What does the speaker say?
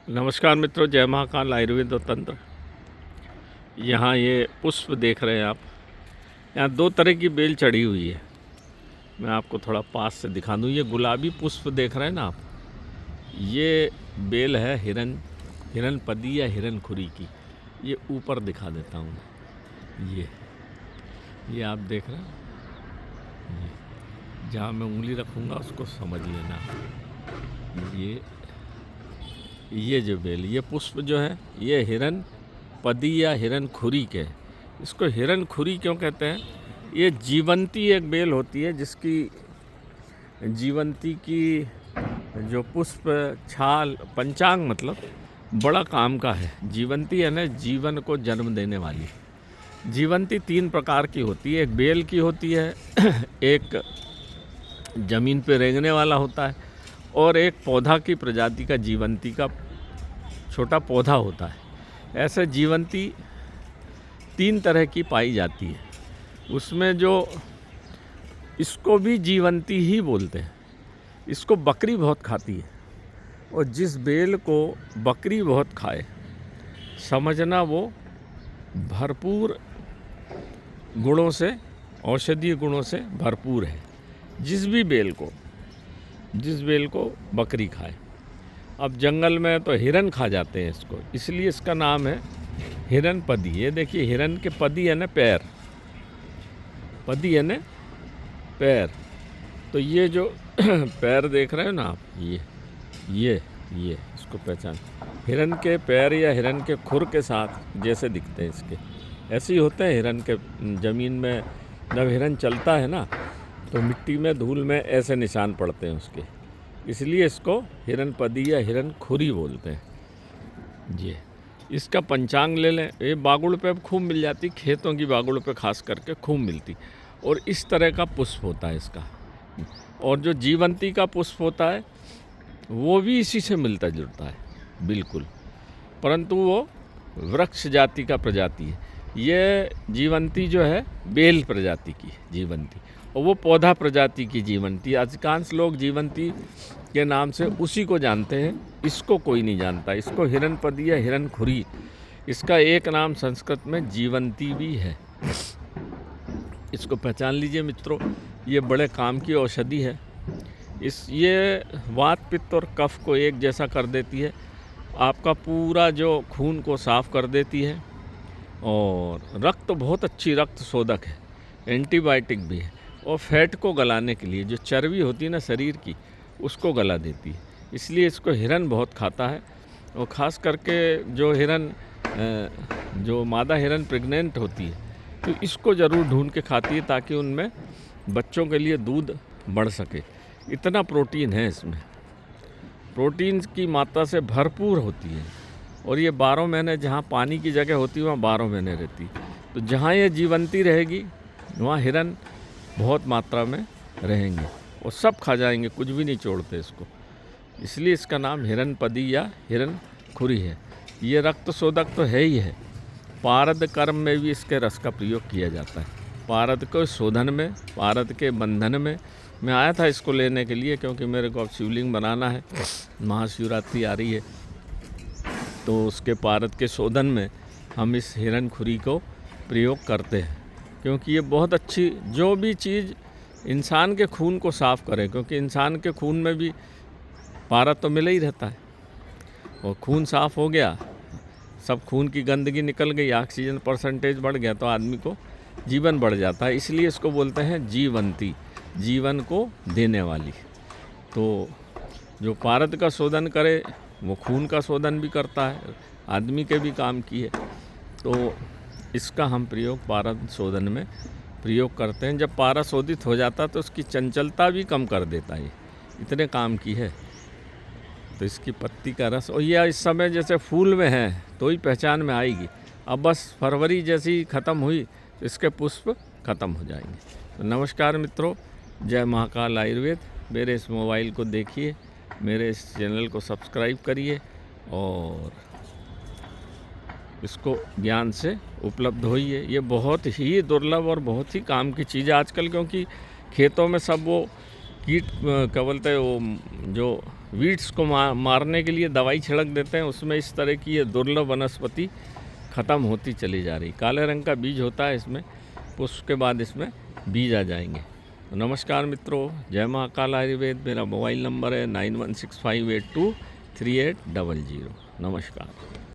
नमस्कार मित्रों, जय महाकाल आयुर्वेद और तंत्र। यहाँ ये पुष्प देख रहे हैं आप। यहाँ दो तरह की बेल चढ़ी हुई है। मैं आपको थोड़ा पास से दिखा दूँ। ये गुलाबी पुष्प देख रहे हैं ना आप, ये बेल है हिरनपदी या हिरनखुरी की। ये ऊपर दिखा देता हूँ। ये आप देख रहे हैं। ये जहाँ मैं उंगली रखूँगा उसको समझ लेना। ये जो बेल, ये पुष्प जो है, ये हिरनपदी या हिरनखुरी के। इसको हिरनखुरी क्यों कहते हैं? ये जीवंती एक बेल होती है जिसकी जीवंती की जो पुष्प छाल पंचांग मतलब बड़ा काम का है। जीवंती है ना, जीवन को जन्म देने वाली। जीवंती तीन प्रकार की होती है। एक बेल की होती है, एक ज़मीन पे रेंगने वाला होता है, और एक पौधा की प्रजाति का जीवंती का छोटा पौधा होता है। ऐसे जीवंती तीन तरह की पाई जाती है। उसमें जो इसको भी जीवंती ही बोलते हैं। इसको बकरी बहुत खाती है, और जिस बेल को बकरी बहुत खाए समझना वो भरपूर गुणों से, औषधीय गुणों से भरपूर है। जिस बेल को बकरी खाए। अब जंगल में तो हिरन खा जाते हैं इसको, इसलिए इसका नाम है हिरनपदी। ये देखिए, हिरन के पदी है ना पैर, पदी है ना पैर। तो ये जो पैर देख रहे हो ना आप, ये इसको पहचान। हिरन के पैर या हिरन के खुर के साथ जैसे दिखते हैं इसके, ऐसे ही होते हैं। हिरन के ज़मीन में जब हिरन चलता है ना, तो मिट्टी में धूल में ऐसे निशान पड़ते हैं उसके, इसलिए इसको हिरनपदी या हिरनखुरी बोलते हैं। ये इसका पंचांग ले लें। ये बागुड़ पे अब खूब मिल जाती, खेतों की बागुड़ पे खास करके खूब मिलती, और इस तरह का पुष्प होता है इसका। और जो जीवंती का पुष्प होता है वो भी इसी से मिलता जुलता है बिल्कुल, परंतु वो वृक्ष जाति का प्रजाति है। ये जीवंती जो है बेल प्रजाति की जीवंती, और वो पौधा प्रजाति की जीवंती। अधिकांश लोग जीवंती के नाम से उसी को जानते हैं, इसको कोई नहीं जानता। इसको हिरनपदी या हिरनखुरी, इसका एक नाम संस्कृत में जीवंती भी है। इसको पहचान लीजिए मित्रों। ये बड़े काम की औषधि है। ये वात पित्त और कफ को एक जैसा कर देती है। आपका पूरा जो खून को साफ कर देती है, और रक्त बहुत अच्छी रक्त शोधक है, एंटीबायोटिक भी है, और फैट को गलाने के लिए जो चर्बी होती है ना शरीर की, उसको गला देती है। इसलिए इसको हिरन बहुत खाता है। और ख़ास करके जो मादा हिरन प्रेग्नेंट होती है, तो इसको ज़रूर ढूंढ के खाती है, ताकि उनमें बच्चों के लिए दूध बढ़ सके। इतना प्रोटीन है इसमें, प्रोटीन की मात्रा से भरपूर होती है। और ये 12 महीने जहाँ पानी की जगह होती है वहाँ 12 महीने रहती। तो जहाँ ये जीवंती रहेगी वहाँ हिरन बहुत मात्रा में रहेंगे, और सब खा जाएंगे, कुछ भी नहीं छोड़ते इसको। इसलिए इसका नाम हिरनपदी या हिरनखुरी है। ये रक्त शोधक तो है ही है। पारद कर्म में भी इसके रस का प्रयोग किया जाता है। पारद को शोधन में, पारद के बंधन में। मैं आया था इसको लेने के लिए, क्योंकि मेरे को अब शिवलिंग बनाना है, महाशिवरात्रि आ रही है, तो उसके पारद के शोधन में हम इस हिरनखुरी को प्रयोग करते हैं। क्योंकि ये बहुत अच्छी, जो भी चीज़ इंसान के खून को साफ़ करे, क्योंकि इंसान के खून में भी पारद तो मिला ही रहता है। और खून साफ़ हो गया, सब खून की गंदगी निकल गई, ऑक्सीजन परसेंटेज बढ़ गया, तो आदमी को जीवन बढ़ जाता है। इसलिए इसको बोलते हैं जीवंती, जीवन को देने वाली। तो जो पारद का शोधन करे वो खून का शोधन भी करता है, आदमी के भी काम की है। तो इसका हम प्रयोग पारद शोधन में प्रयोग करते हैं। जब पारद शोधित हो जाता तो उसकी चंचलता भी कम कर देता है, इतने काम की है। तो इसकी पत्ती का रस, और यह इस समय जैसे फूल में है तो ही पहचान में आएगी। अब बस फरवरी जैसी ख़त्म हुई तो इसके पुष्प ख़त्म हो जाएंगे। तो नमस्कार मित्रों, जय महाकाल आयुर्वेद। मेरे इस मोबाइल को देखिए, मेरे इस चैनल को सब्सक्राइब करिए, और इसको ज्ञान से उपलब्ध होइए। ये बहुत ही दुर्लभ और बहुत ही काम की चीज़ है आजकल, क्योंकि खेतों में सब वो कीट क्या बोलते हैं, वो जो वीड्स को मारने के लिए दवाई छिड़क देते हैं, उसमें इस तरह की ये दुर्लभ वनस्पति ख़त्म होती चली जा रही। काले रंग का बीज होता है इसमें, पुष्प के बाद इसमें बीज आ जाएंगे। तो नमस्कार मित्रों, जय महाकाल आयुर्वेद। मेरा मोबाइल नंबर है 9165823800। नमस्कार।